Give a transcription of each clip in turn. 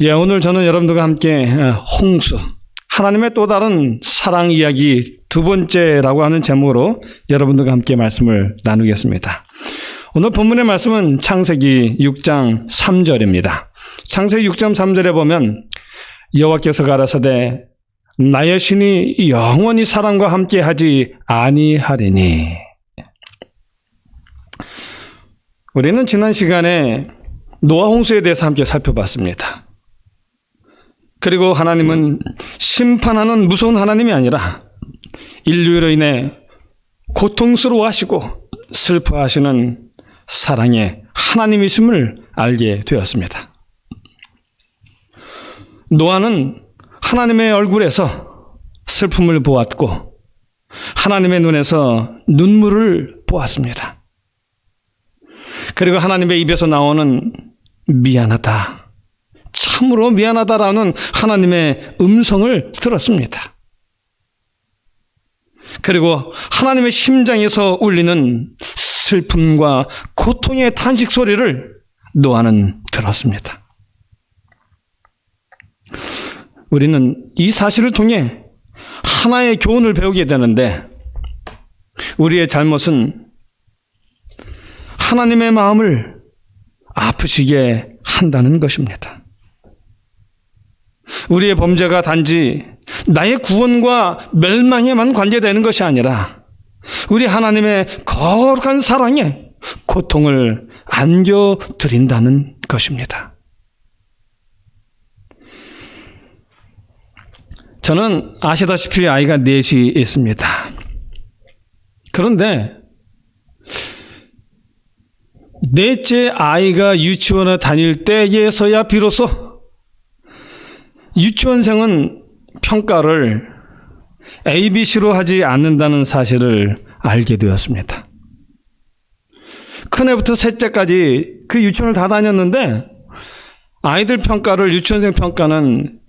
오늘 저는 여러분들과 함께 홍수, 하나님의 또 다른 사랑 이야기 두 번째라고 하는 제목으로 여러분들과 함께 말씀을 나누겠습니다. 오늘 본문의 말씀은 창세기 6장 3절입니다. 창세기 6장 3절에 보면 여호와께서 가라사대 나의 신이 영원히 사람과 함께 하지 아니하리니. 우리는 지난 시간에 노아 홍수에 대해서 함께 살펴봤습니다. 그리고 하나님은 심판하는 무서운 하나님이 아니라 인류로 인해 고통스러워하시고 슬퍼하시는 사랑의 하나님이심을 알게 되었습니다. 노아는 하나님의 얼굴에서 슬픔을 보았고 하나님의 눈에서 눈물을 보았습니다. 그리고 하나님의 입에서 나오는 미안하다, 참으로 미안하다라는 하나님의 음성을 들었습니다. 그리고 하나님의 심장에서 울리는 슬픔과 고통의 탄식 소리를 노아는 들었습니다. 우리는 이 사실을 통해 하나의 교훈을 배우게 되는데, 우리의 잘못은 하나님의 마음을 아프시게 한다는 것입니다. 우리의 범죄가 단지 나의 구원과 멸망에만 관계되는 것이 아니라 우리 하나님의 거룩한 사랑에 고통을 안겨드린다는 것입니다. 저는 아시다시피 아이가 넷이 있습니다. 그런데 넷째 아이가 유치원에 다닐 때에서야 비로소 유치원생은 평가를 ABC로 하지 않는다는 사실을 알게 되었습니다. 큰애부터 셋째까지 그 유치원을 다 다녔는데 아이들 평가를, 유치원생 평가는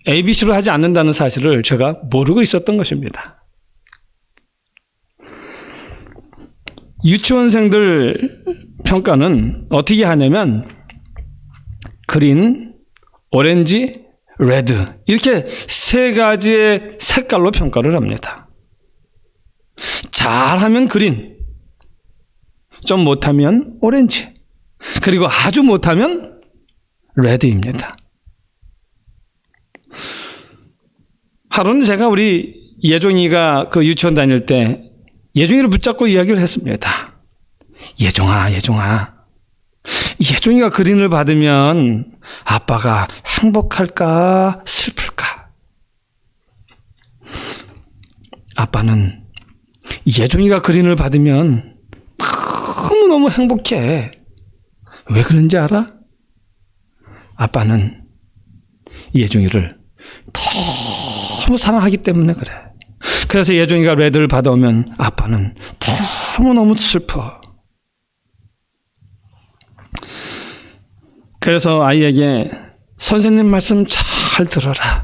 ABC로 하지 않는다는 사실을 제가 모르고 있었던 것입니다. 유치원생들 평가는 어떻게 하냐면 그린, 오렌지, 레드 이렇게 세 가지의 색깔로 평가를 합니다. 잘하면 그린, 좀 못하면 오렌지, 그리고 아주 못하면 레드입니다. 하루는 제가 우리 예종이가 그 유치원 다닐 때 예종이를 붙잡고 이야기를 했습니다. 예종아, 예종이가 그린을 받으면 아빠가 행복할까 슬플까? 아빠는 예종이가 그린을 받으면 너무너무 행복해. 왜 그런지 알아? 아빠는 예종이를 너무 사랑하기 때문에 그래. 그래서 예종이가 레드를 받아오면 아빠는 너무너무 슬퍼. 그래서 아이에게 선생님 말씀 잘 들어라.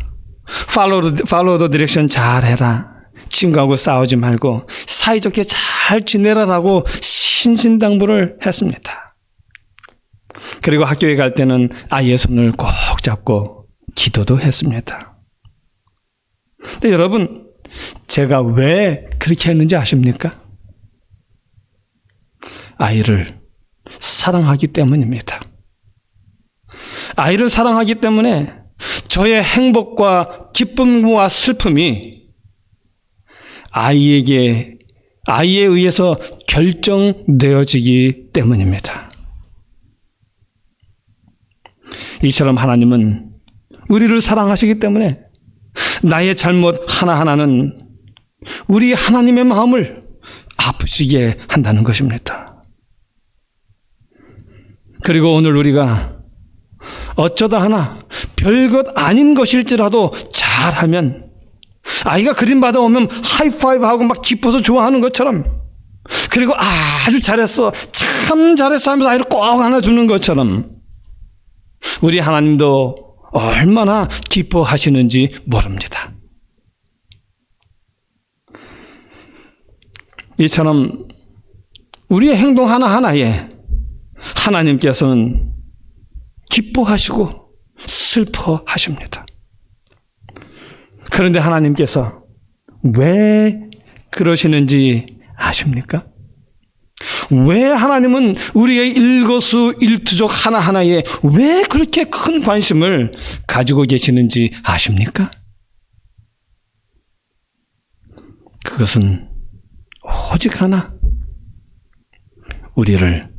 Follow the direction 잘 해라. 친구하고 싸우지 말고 사이좋게 잘 지내라라고 신신당부를 했습니다. 그리고 학교에 갈 때는 아이의 손을 꼭 잡고 기도도 했습니다. 근데 여러분, 제가 왜 그렇게 했는지 아십니까? 아이를 사랑하기 때문입니다. 아이를 사랑하기 때문에 저의 행복과 기쁨과 슬픔이 아이에 의해서 결정되어지기 때문입니다. 이처럼 하나님은 우리를 사랑하시기 때문에 나의 잘못 하나하나는 우리 하나님의 마음을 아프시게 한다는 것입니다. 그리고 오늘 우리가 어쩌다 하나 별것 아닌 것일지라도 잘하면, 아이가 그림 받아오면 하이파이브하고 막 기뻐서 좋아하는 것처럼, 그리고 아주 잘했어, 참 잘했어 하면서 아이를 꼭 안아주는 것처럼 우리 하나님도 얼마나 기뻐하시는지 모릅니다. 이처럼 우리의 행동 하나하나에 하나님께서는 기뻐하시고 슬퍼하십니다. 그런데 하나님께서 왜 그러시는지 아십니까? 왜 하나님은 우리의 일거수일투족 하나하나에 왜 그렇게 큰 관심을 가지고 계시는지 아십니까? 그것은 오직 하나, 우리를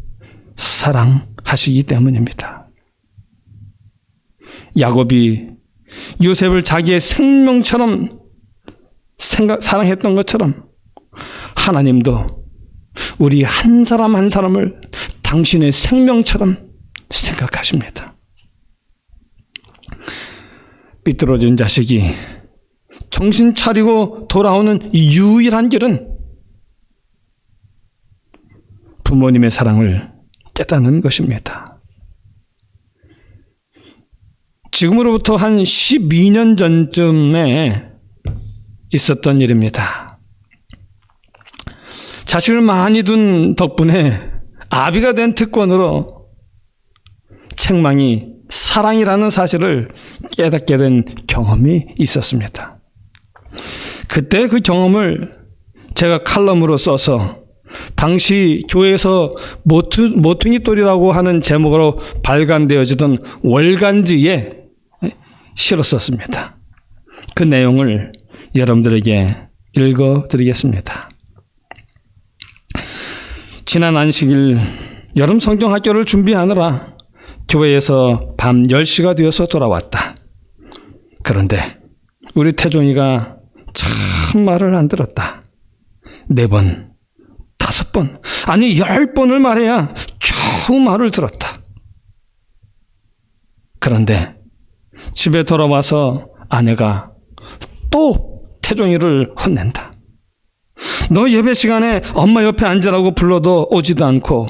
사랑하시기 때문입니다. 야곱이 요셉을 자기의 생명처럼 사랑했던 것처럼 하나님도 우리 한 사람 한 사람을 당신의 생명처럼 생각하십니다. 삐뚤어진 자식이 정신 차리고 돌아오는 유일한 길은 부모님의 사랑을 깨닫는 것입니다. 지금으로부터 한 12년 전쯤에 있었던 일입니다. 자식을 많이 둔 덕분에 아비가 된 특권으로 책망이 사랑이라는 사실을 깨닫게 된 경험이 있었습니다. 그때 그 경험을 제가 칼럼으로 써서 당시 교회에서 모퉁이돌이라고 하는 제목으로 발간되어지던 월간지에 실었었습니다. 그 내용을 여러분들에게 읽어드리겠습니다. 지난 안식일 여름 성경학교를 준비하느라 교회에서 밤 10시가 되어서 돌아왔다. 그런데 우리 태종이가 참 말을 안 들었다. 4번, 5번, 아니 10번을 말해야 겨우 말을 들었다. 그런데 집에 돌아와서 아내가 또 태종이를 혼낸다. 너 예배 시간에 엄마 옆에 앉으라고 불러도 오지도 않고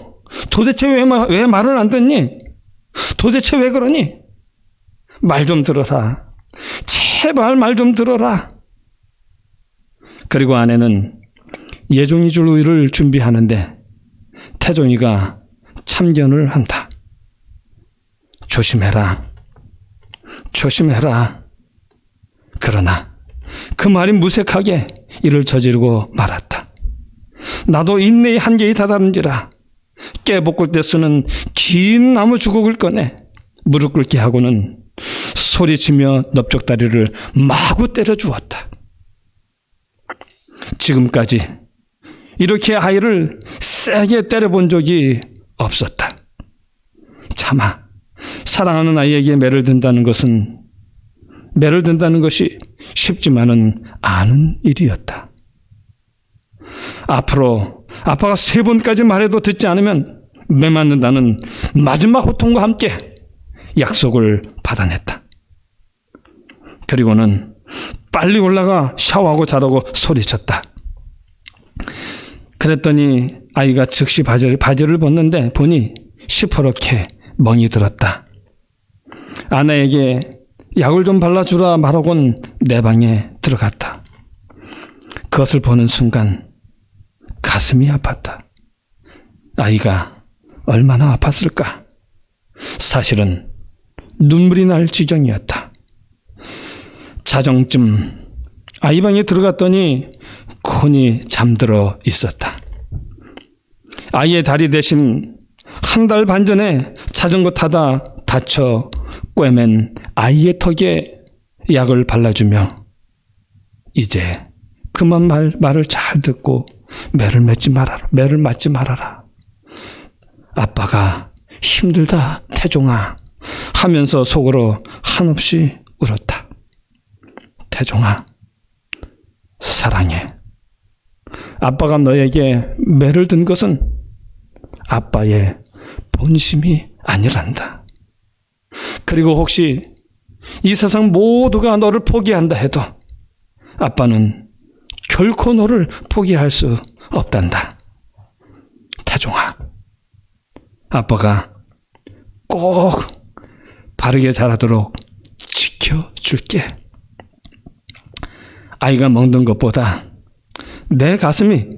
도대체 왜 말을 안 듣니? 도대체 왜 그러니? 말 좀 들어라. 제발 말 좀 들어라. 그리고 아내는 예종이줄 우유를 준비하는데 태종이가 참견을 한다. 조심해라. 조심해라. 그러나 그 말이 무색하게 이를 저지르고 말았다. 나도 인내의 한계에 다다른지라 깨볶을 때 쓰는 긴 나무 주걱을 꺼내 무릎 꿇게 하고는 소리치며 넓적다리를 마구 때려 주었다. 지금까지 이렇게 아이를 세게 때려본 적이 없었다. 차마 사랑하는 아이에게 매를 든다는 것이 쉽지만은 않은 일이었다. 앞으로 아빠가 3번까지 말해도 듣지 않으면 매 맞는다는 마지막 호통과 함께 약속을 받아냈다. 그리고는 빨리 올라가 샤워하고 자라고 소리쳤다. 그랬더니 아이가 즉시 바지를 벗는데 보니 시퍼렇게 멍이 들었다. 아내에게 약을 좀 발라주라 말하곤 내 방에 들어갔다. 그것을 보는 순간 가슴이 아팠다. 아이가 얼마나 아팠을까? 사실은 눈물이 날 지경이었다. 자정쯤 아이 방에 들어갔더니 콘이 잠들어 있었다. 아이의 다리 대신 한 달 반 전에 자전거 타다 다쳐 꿰맨 아이의 턱에 약을 발라주며 이제 그만 말을 잘 듣고 매를 맞지 말아라. 아빠가 힘들다 태종아 하면서 속으로 한없이 울었다. 태종아 사랑해. 아빠가 너에게 매를 든 것은 아빠의 본심이 아니란다. 그리고 혹시 이 세상 모두가 너를 포기한다 해도 아빠는 결코 너를 포기할 수 없단다. 태종아, 아빠가 꼭 바르게 자라도록 지켜줄게. 아이가 먹는 것보다 내 가슴이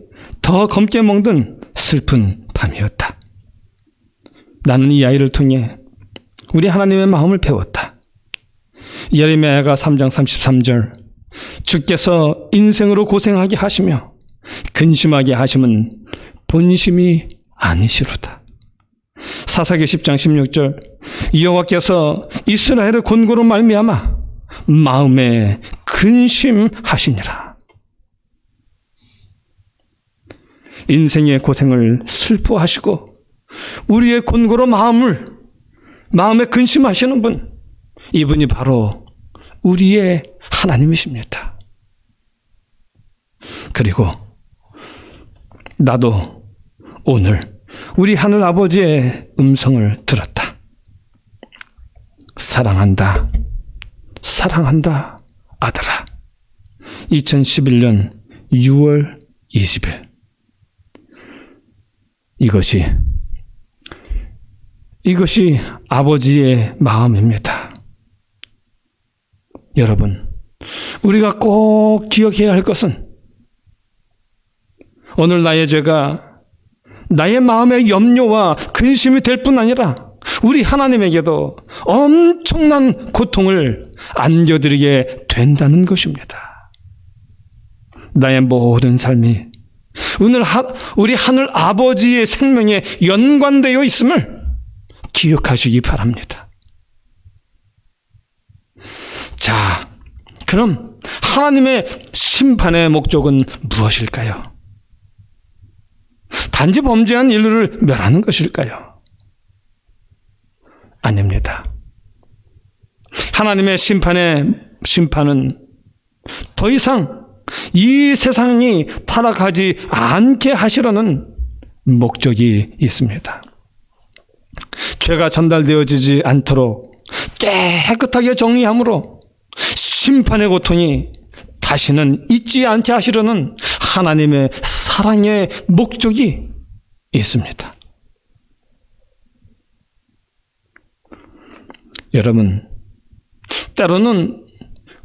더 검게 먹는 슬픈 밤이었다. 나는 이 아이를 통해 우리 하나님의 마음을 배웠다. 예레미야가 3장 33절, 주께서 인생으로 고생하게 하시며 근심하게 하심은 본심이 아니시로다. 사사기 10장 16절, 여호와께서 이스라엘의 곤고로 말미암아 마음에 근심하시니라. 인생의 고생을 슬퍼하시고 우리의 곤고로 마음에 근심하시는 분, 이분이 바로 우리의 하나님이십니다. 그리고 나도 오늘 우리 하늘 아버지의 음성을 들었다. 사랑한다, 사랑한다, 아들아. 2011년 6월 20일. 이것이 아버지의 마음입니다. 여러분, 우리가 꼭 기억해야 할 것은 오늘 나의 죄가 나의 마음의 염려와 근심이 될 뿐 아니라 우리 하나님에게도 엄청난 고통을 안겨드리게 된다는 것입니다. 나의 모든 삶이 오늘 우리 하늘 아버지의 생명에 연관되어 있음을 기억하시기 바랍니다. 자, 그럼 하나님의 심판의 목적은 무엇일까요? 단지 범죄한 인류를 멸하는 것일까요? 아닙니다. 하나님의 심판은 더 이상 이 세상이 타락하지 않게 하시려는 목적이 있습니다. 죄가 전달되어지지 않도록 깨끗하게 정리함으로 심판의 고통이 다시는 있지 않게 하시려는 하나님의 사랑의 목적이 있습니다. 여러분, 때로는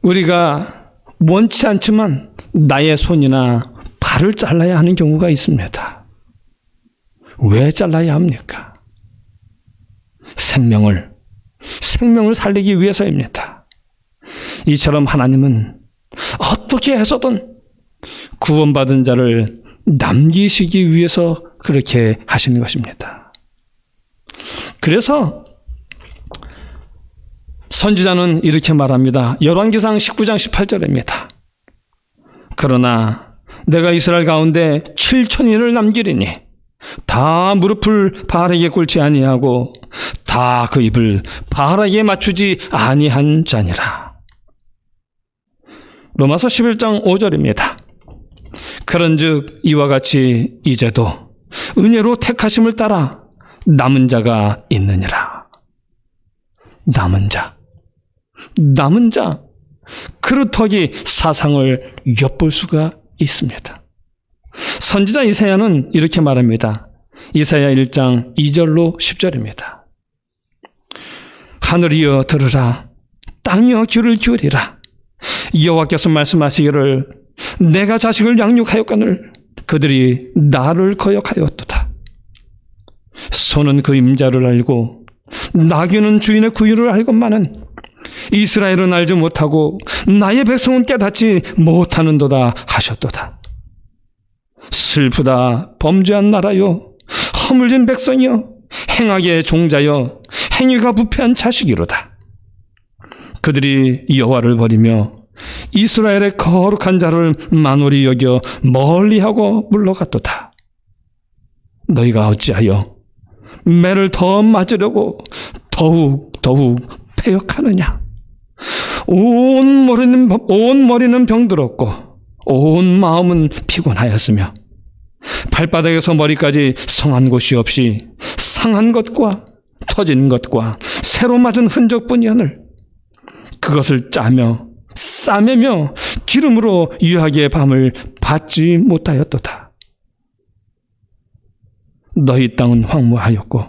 우리가 원치 않지만 나의 손이나 발을 잘라야 하는 경우가 있습니다. 왜 잘라야 합니까? 생명을 살리기 위해서입니다. 이처럼 하나님은 어떻게 해서든 구원받은 자를 남기시기 위해서 그렇게 하시는 것입니다. 그래서 선지자는 이렇게 말합니다. 열왕기상 19장 18절입니다. 그러나 내가 이스라엘 가운데 7,000인을 남기리니 다 무릎을 바알에게 꿇지 아니하고 다 그 입을 바알에게 맞추지 아니한 자니라. 로마서 11장 5절입니다. 그런즉 이와 같이 이제도 은혜로 택하심을 따라 남은 자가 있느니라. 남은 자, 그렇더기 사상을 엿볼 수가 있습니다. 선지자 이사야는 이렇게 말합니다. 이사야 1장 2절로 10절입니다. 하늘이여 들으라, 땅이여 귀를 기울이라. 여호와께서 말씀하시기를 내가 자식을 양육하였거늘 그들이 나를 거역하였도다. 소는 그 임자를 알고 나귀는 주인의 구유를 알건만은 이스라엘은 알지 못하고 나의 백성은 깨닫지 못하는도다 하셨도다. 슬프다 범죄한 나라요, 허물진 백성이요, 행악의 종자여, 행위가 부패한 자식이로다. 그들이 여호와를 버리며 이스라엘의 거룩한 자를 만홀히 여겨 멀리하고 물러갔도다. 너희가 어찌하여 매를 더 맞으려고 더욱 패역하느냐. 온 머리는 병들었고 온 마음은 피곤하였으며 발바닥에서 머리까지 성한 곳이 없이 상한 것과 터진 것과 새로 맞은 흔적뿐이오늘 그것을 싸매며 기름으로 유하게 밤을 받지 못하였도다. 너희 땅은 황무하였고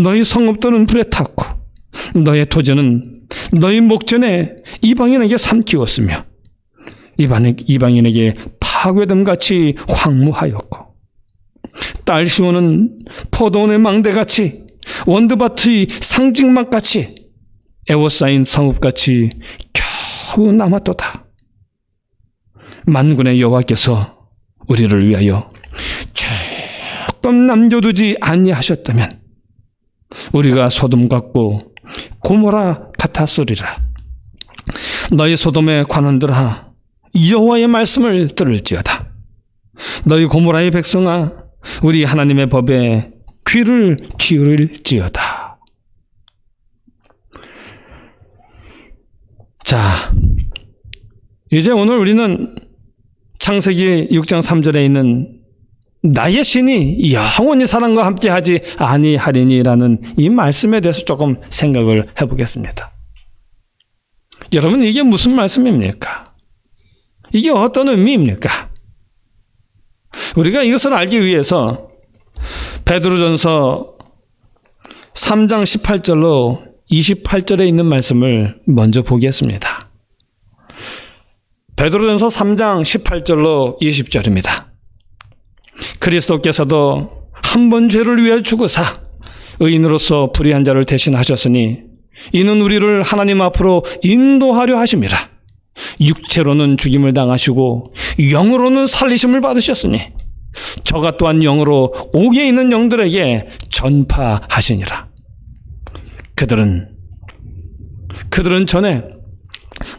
너희 성읍들은 불에 탔고 너의 토지는 너희 목전에 이방인에게 삼키웠으며 이방인에게 파괴됨같이 황무하였고 딸 시온은 포도원의 망대같이 원드바트의 상징막같이 에워싸인 성읍같이 겨우 남았도다. 만군의 여호와께서 우리를 위하여 조금 남겨두지 아니하셨다면 우리가 소돔 같고 고모라 같았으리라. 너희 소돔의 관원들아, 여호와의 말씀을 들을지어다. 너희 고모라의 백성아, 우리 하나님의 법에 귀를 기울일지어다. 자, 이제 오늘 우리는 창세기 6장 3절에 있는 나의 신이 영원히 사람과 함께하지 아니하리니라는 이 말씀에 대해서 조금 생각을 해보겠습니다. 여러분, 이게 무슨 말씀입니까? 이게 어떤 의미입니까? 우리가 이것을 알기 위해서 베드로전서 3장 18절로 28절에 있는 말씀을 먼저 보겠습니다. 베드로전서 3장 18절로 20절입니다. 그리스도께서도 한 번 죄를 위하여 죽으사 의인으로서 불의한 자를 대신하셨으니 이는 우리를 하나님 앞으로 인도하려 하심이라. 육체로는 죽임을 당하시고 영으로는 살리심을 받으셨으니 저가 또한 영으로 옥에 있는 영들에게 전파하시니라. 그들은 전에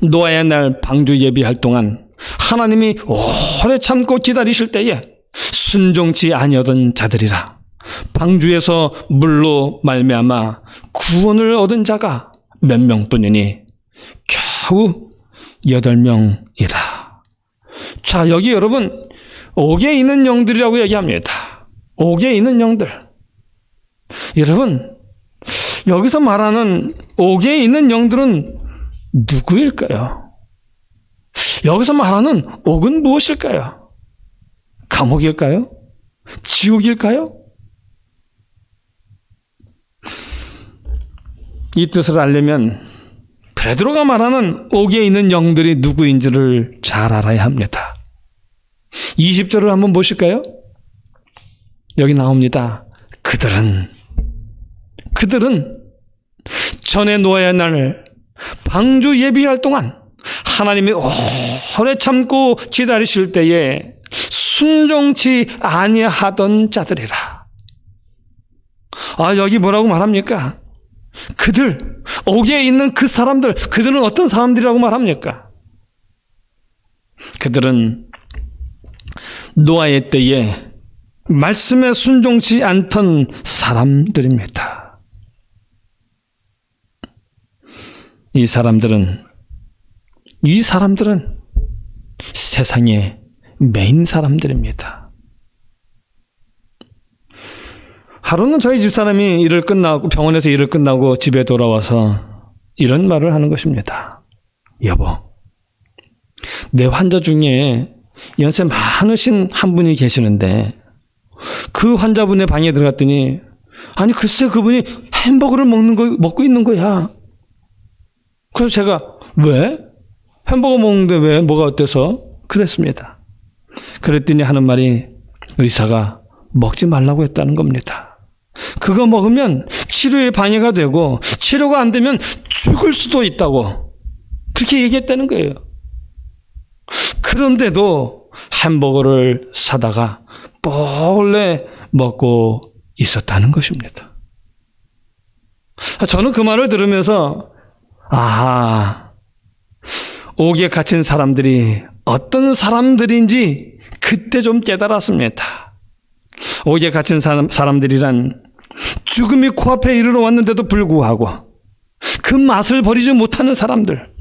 노아의 날 방주 예비할 동안 하나님이 오래 참고 기다리실 때에 순종치 아니하던 자들이라. 방주에서 물로 말미암아 구원을 얻은 자가 몇 명뿐이니 겨우 8명이라. 자, 여기 여러분 옥에 있는 영들이라고 얘기합니다. 옥에 있는 영들. 여러분, 여기서 말하는 옥에 있는 영들은 누구일까요? 여기서 말하는 옥은 무엇일까요? 감옥일까요? 지옥일까요? 이 뜻을 알려면 베드로가 말하는 옥에 있는 영들이 누구인지를 잘 알아야 합니다. 20절을 한번 보실까요? 여기 나옵니다. 그들은 전에 노아의 날 방주 예비할 동안 하나님이 오래 참고 기다리실 때에 순종치 아니하던 자들이라. 아, 여기 뭐라고 말합니까? 그들, 옥에 있는 그 사람들, 그들은 어떤 사람들이라고 말합니까? 그들은 노아의 때에 말씀에 순종치 않던 사람들입니다. 이 사람들은 세상의 메인 사람들입니다. 하루는 저희 집사람이 병원에서 일을 끝나고 집에 돌아와서 이런 말을 하는 것입니다. 여보, 내 환자 중에 연세 많으신 한 분이 계시는데 그 환자분의 방에 들어갔더니 아니 글쎄 그분이 햄버거를 먹고 있는 거야. 그래서 제가 왜? 햄버거 먹는데 왜? 뭐가 어때서? 그랬습니다. 그랬더니 하는 말이 의사가 먹지 말라고 했다는 겁니다. 그거 먹으면 치료에 방해가 되고 치료가 안 되면 죽을 수도 있다고 그렇게 얘기했다는 거예요. 그런데도 햄버거를 사다가 몰래 먹고 있었다는 것입니다. 저는 그 말을 들으면서 옥에 갇힌 사람들이 어떤 사람들인지 그때 좀 깨달았습니다. 옥에 갇힌 사람들이란 죽음이 코앞에 이르러 왔는데도 불구하고 그 맛을 버리지 못하는 사람들,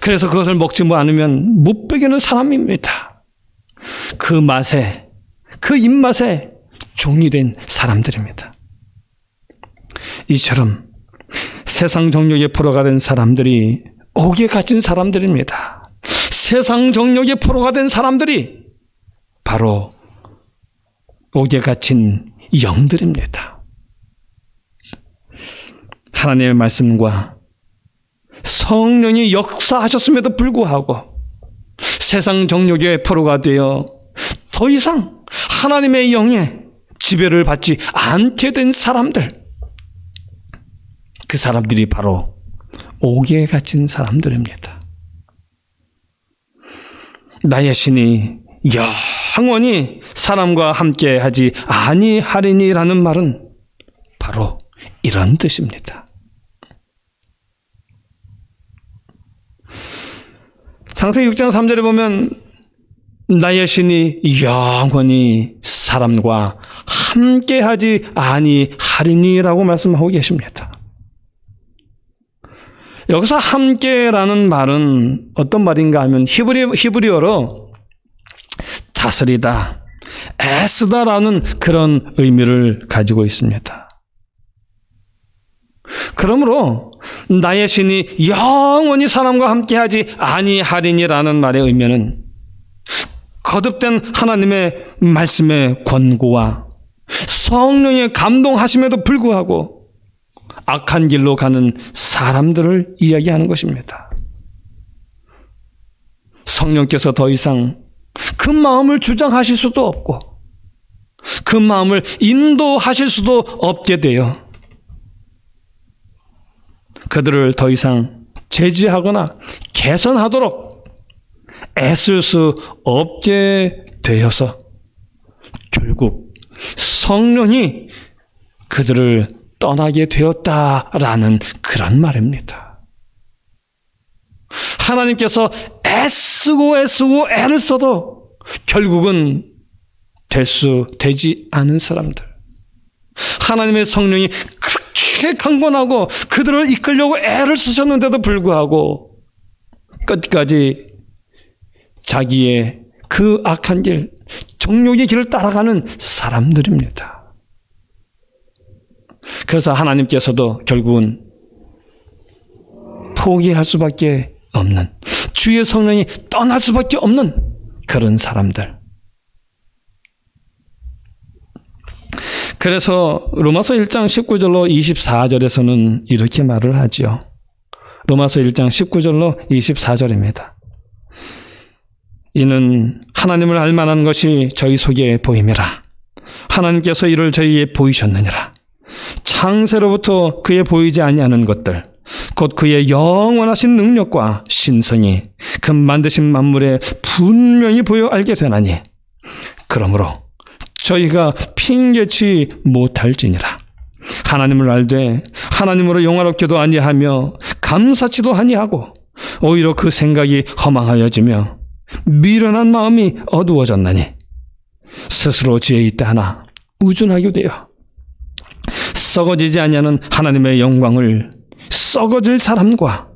그래서 그것을 먹지 않으면 못 베기는 사람입니다. 그 맛에, 그 입맛에 종이 된 사람들입니다. 이처럼 세상 정욕에 포로가 된 사람들이 옥에 갇힌 사람들입니다. 세상 정욕에 포로가 된 사람들이 바로 옥에 갇힌 영들입니다. 하나님의 말씀과 성령이 역사하셨음에도 불구하고 세상 정욕의 포로가 되어 더 이상 하나님의 영에 지배를 받지 않게 된 사람들, 그 사람들이 바로 옥에 갇힌 사람들입니다. 나의 신이 영원히 사람과 함께 하지 아니하리니라는 말은 바로 이런 뜻입니다. 창세기 6장 3절에 보면 나의 신이 영원히 사람과 함께하지 아니하리니라고 말씀하고 계십니다. 여기서 함께라는 말은 어떤 말인가 하면 히브리어로 다스리다, 애쓰다라는 그런 의미를 가지고 있습니다. 그러므로 나의 신이 영원히 사람과 함께하지 아니하리니라는 말의 의미는 거듭된 하나님의 말씀의 권고와 성령의 감동하심에도 불구하고 악한 길로 가는 사람들을 이야기하는 것입니다. 성령께서 더 이상 그 마음을 주장하실 수도 없고 그 마음을 인도하실 수도 없게 되어 그들을 더 이상 제지하거나 개선하도록 애쓸 수 없게 되어서 결국 성령이 그들을 떠나게 되었다라는 그런 말입니다. 하나님께서 애쓰고 애를 써도 결국은 되지 않은 사람들, 하나님의 성령이 그렇게 강권하고 그들을 이끌려고 애를 쓰셨는데도 불구하고 끝까지 자기의 그 악한 길, 정욕의 길을 따라가는 사람들입니다. 그래서 하나님께서도 결국은 포기할 수밖에 없는, 주의 성령이 떠날 수밖에 없는 그런 사람들. 그래서 로마서 1장 19절로 24절에서는 이렇게 말을 하지요. 로마서 1장 19절로 24절입니다. 이는 하나님을 알 만한 것이 저희 속에 보임이라. 하나님께서 이를 저희에 보이셨느니라. 창세로부터 그에 보이지 아니하는 것들, 곧 그의 영원하신 능력과 신성이 그 만드신 만물에 분명히 보여 알게 되나니, 그러므로 저희가 핑계치 못할지니라. 하나님을 알되 하나님으로 영화롭게도 아니하며 감사치도 아니하고 오히려 그 생각이 허망하여지며 미련한 마음이 어두워졌나니, 스스로 지혜 있다 하나 우준하게 되어 썩어지지 아니하는 하나님의 영광을 썩어질 사람과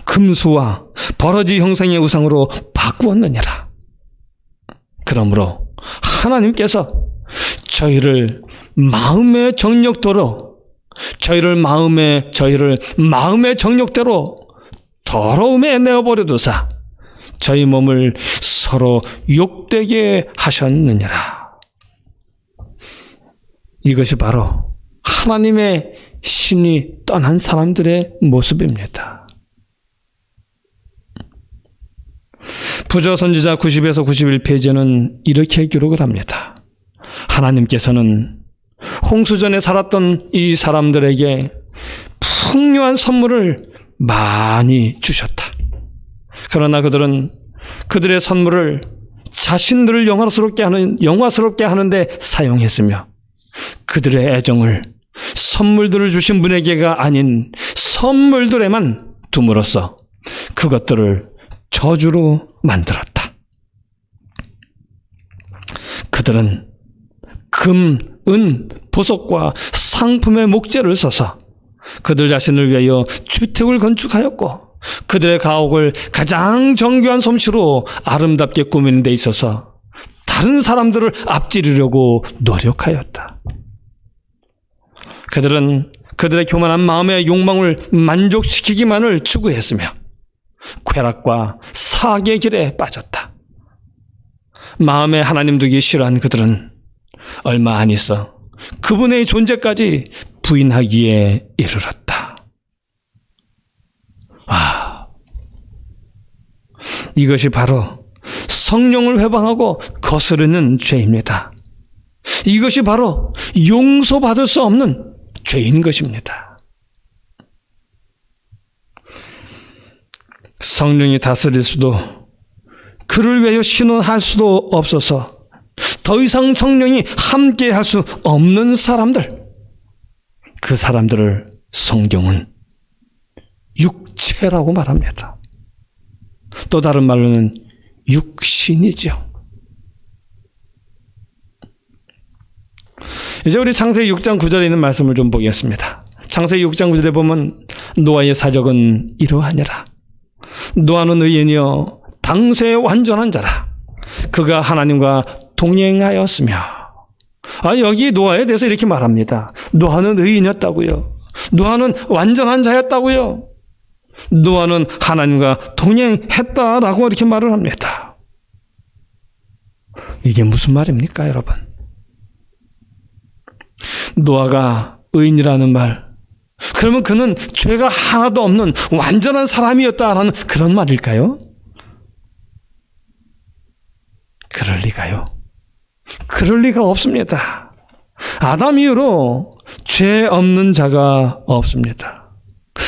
금수와 버러지 형상의 우상으로 바꾸었느니라. 그러므로 하나님께서 저희를 마음의 정욕대로 더러움에 내어버려두사 저희 몸을 서로 욕되게 하셨느니라. 이것이 바로 하나님의 신이 떠난 사람들의 모습입니다. 부조 선지자 90에서 91페이지는 이렇게 기록을 합니다. 하나님께서는 홍수전에 살았던 이 사람들에게 풍요한 선물을 많이 주셨다. 그러나 그들은 그들의 선물을 자신들을 영화스럽게 하는데 사용했으며, 그들의 애정을 선물들을 주신 분에게가 아닌 선물들에만 둠으로써 그것들을 저주로 만들었다. 그들은 금, 은, 보석과 상품의 목재를 써서 그들 자신을 위하여 주택을 건축하였고, 그들의 가옥을 가장 정교한 솜씨로 아름답게 꾸미는 데 있어서 다른 사람들을 앞지르려고 노력하였다. 그들은 그들의 교만한 마음의 욕망을 만족시키기만을 추구했으며 쾌락과 사악의 길에 빠졌다. 마음에 하나님 두기 싫어한 그들은 얼마 안 있어 그분의 존재까지 부인하기에 이르렀다. 이것이 바로 성령을 회방하고 거스르는 죄입니다. 이것이 바로 용서받을 수 없는 죄인 것입니다. 성령이 다스릴 수도 그를 위하여 신원할 수도 없어서 더 이상 성령이 함께 할 수 없는 사람들, 그 사람들을 성경은 육체라고 말합니다. 또 다른 말로는 육신이죠. 이제 우리 창세기 6장 9절에 있는 말씀을 좀 보겠습니다. 창세기 6장 9절에 보면 노아의 사적은 이러하니라. 노아는 의인이요 당세의 완전한 자라. 그가 하나님과 동행하였으며. 여기 노아에 대해서 이렇게 말합니다. 노아는 의인이었다고요. 노아는 완전한 자였다고요. 노아는 하나님과 동행했다라고 이렇게 말을 합니다. 이게 무슨 말입니까, 여러분? 노아가 의인이라는 말, 그러면 그는 죄가 하나도 없는 완전한 사람이었다라는 그런 말일까요? 그럴 리가요. 그럴 리가 없습니다. 아담 이후로 죄 없는 자가 없습니다.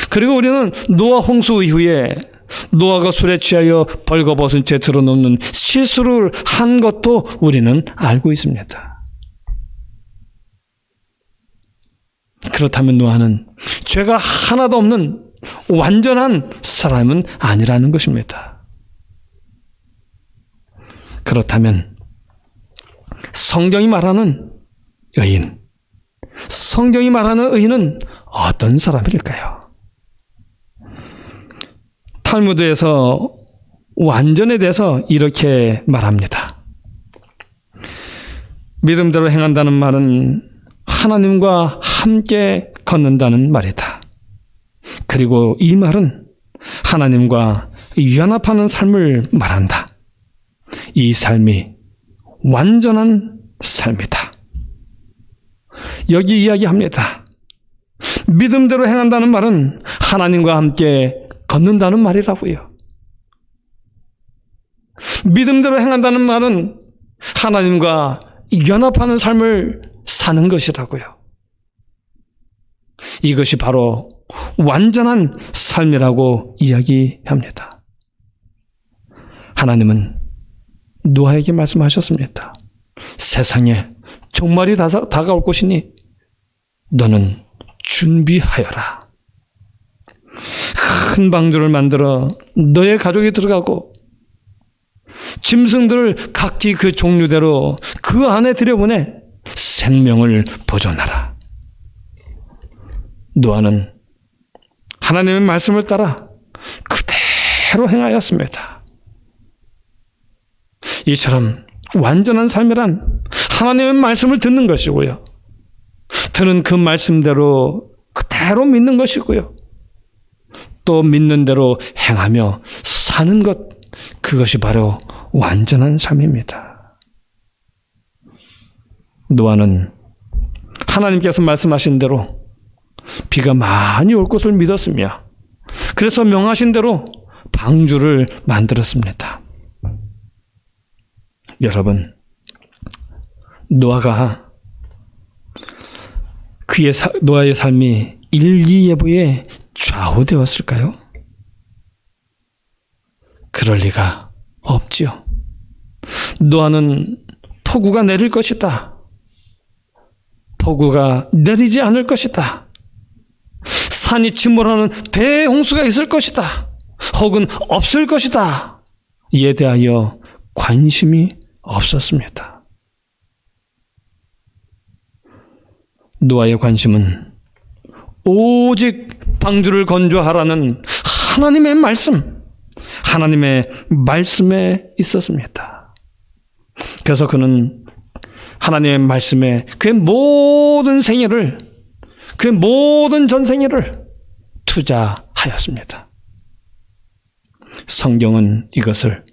그리고 우리는 노아 홍수 이후에 노아가 술에 취하여 벌거벗은 채 드러놓는 실수를 한 것도 우리는 알고 있습니다. 그렇다면 노아는 죄가 하나도 없는 완전한 사람은 아니라는 것입니다. 그렇다면 성경이 말하는 의인, 성경이 말하는 의인은 어떤 사람일까요? 탈무드에서 완전에 대해서 이렇게 말합니다. 믿음대로 행한다는 말은 하나님과 함께 걷는다는 말이다. 그리고 이 말은 하나님과 연합하는 삶을 말한다. 이 삶이 완전한 삶이다. 여기 이야기합니다. 믿음대로 행한다는 말은 하나님과 함께 걷는다는 말이라고요. 믿음대로 행한다는 말은 하나님과 연합하는 삶을 사는 것이라고요. 이것이 바로 완전한 삶이라고 이야기합니다. 하나님은 노아에게 말씀하셨습니다. 세상에 종말이 다가올 것이니 너는 준비하여라. 큰 방주를 만들어 너의 가족이 들어가고 짐승들을 각기 그 종류대로 그 안에 들여보내 생명을 보존하라. 노아는 하나님의 말씀을 따라 그대로 행하였습니다. 이처럼 완전한 삶이란 하나님의 말씀을 듣는 것이고요. 듣는 그 말씀대로 그대로 믿는 것이고요. 또 믿는 대로 행하며 사는 것, 그것이 바로 완전한 삶입니다. 노아는 하나님께서 말씀하신 대로 비가 많이 올 것을 믿었으며 그래서 명하신 대로 방주를 만들었습니다. 여러분, 노아의 삶이 일기예보에 좌우되었을까요? 그럴 리가 없지요. 노아는 폭우가 내릴 것이다. 폭우가 내리지 않을 것이다. 산이 침몰하는 대홍수가 있을 것이다. 혹은 없을 것이다. 이에 대하여 관심이 없었습니다. 노아의 관심은 오직 방주를 건조하라는 하나님의 말씀에 있었습니다. 그래서 그는 하나님의 말씀에 그의 모든 생애를, 그의 모든 전생애를 투자하였습니다. 성경은 이것을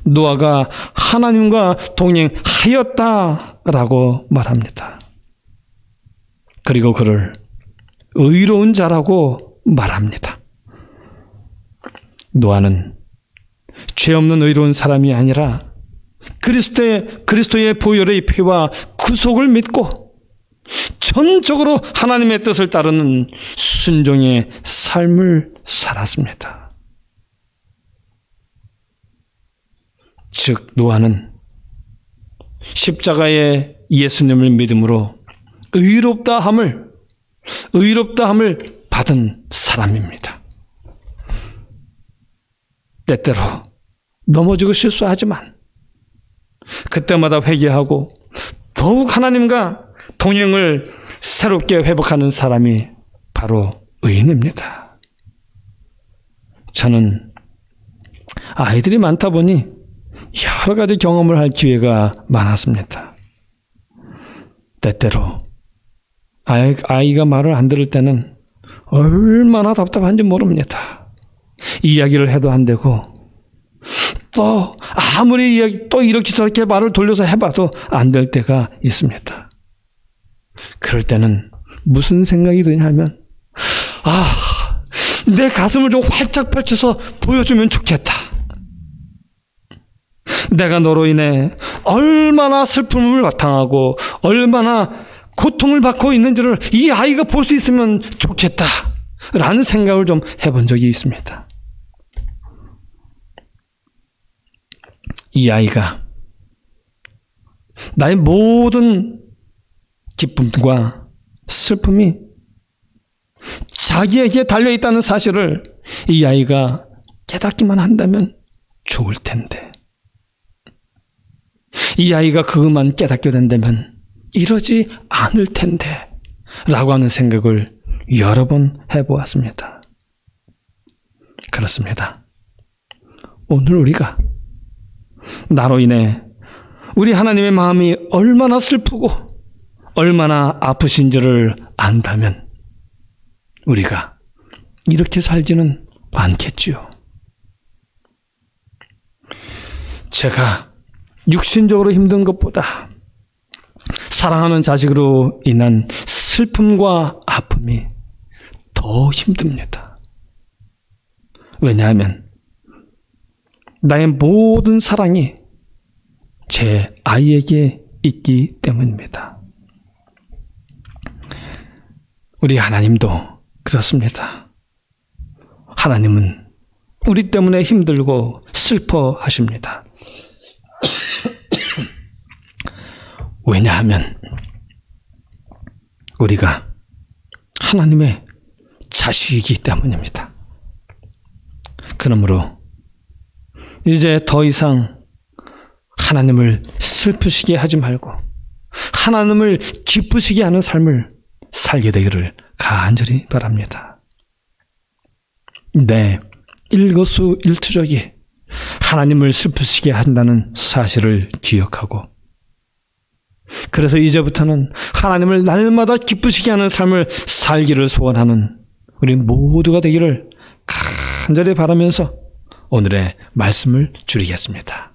노아가 하나님과 동행하였다라고 말합니다. 그리고 그를 의로운 자라고 말합니다. 노아는 죄 없는 의로운 사람이 아니라 그리스도의 보혈의 피와 구속을 믿고 전적으로 하나님의 뜻을 따르는 순종의 삶을 살았습니다. 즉 노아는 십자가의 예수님을 믿음으로 의롭다함을 받은 사람입니다. 때때로 넘어지고 실수하지만 그때마다 회개하고 더욱 하나님과 동행을 새롭게 회복하는 사람이 바로 의인입니다. 저는 아이들이 많다 보니 여러 가지 경험을 할 기회가 많았습니다. 때때로 아이가 말을 안 들을 때는 얼마나 답답한지 모릅니다. 이야기를 해도 안 되고 또 아무리 이야기 또 이렇게 저렇게 말을 돌려서 해봐도 안 될 때가 있습니다. 그럴 때는 무슨 생각이 드냐면 내 가슴을 좀 활짝 펼쳐서 보여주면 좋겠다. 내가 너로 인해 얼마나 슬픔을 당하고 얼마나 고통을 받고 있는지를 이 아이가 볼 수 있으면 좋겠다 라는 생각을 좀 해본 적이 있습니다. 이 아이가 나의 모든 기쁨과 슬픔이 자기에게 달려있다는 사실을 이 아이가 깨닫기만 한다면 좋을 텐데, 이 아이가 그것만 깨닫게 된다면 이러지 않을 텐데 라고 하는 생각을 여러 번 해보았습니다. 그렇습니다. 오늘 우리가 나로 인해 우리 하나님의 마음이 얼마나 슬프고 얼마나 아프신지를 안다면 우리가 이렇게 살지는 않겠지요. 제가 육신적으로 힘든 것보다 사랑하는 자식으로 인한 슬픔과 아픔이 더 힘듭니다. 왜냐하면 나의 모든 사랑이 제 아이에게 있기 때문입니다. 우리 하나님도 그렇습니다. 하나님은 우리 때문에 힘들고 슬퍼하십니다. 왜냐하면 우리가 하나님의 자식이기 때문입니다. 그러므로 이제 더 이상 하나님을 슬프시게 하지 말고 하나님을 기쁘시게 하는 삶을 살게 되기를 간절히 바랍니다. 내 일거수일투족이 하나님을 슬프시게 한다는 사실을 기억하고, 그래서 이제부터는 하나님을 날마다 기쁘시게 하는 삶을 살기를 소원하는 우리 모두가 되기를 간절히 바라면서 오늘의 말씀을 줄이겠습니다.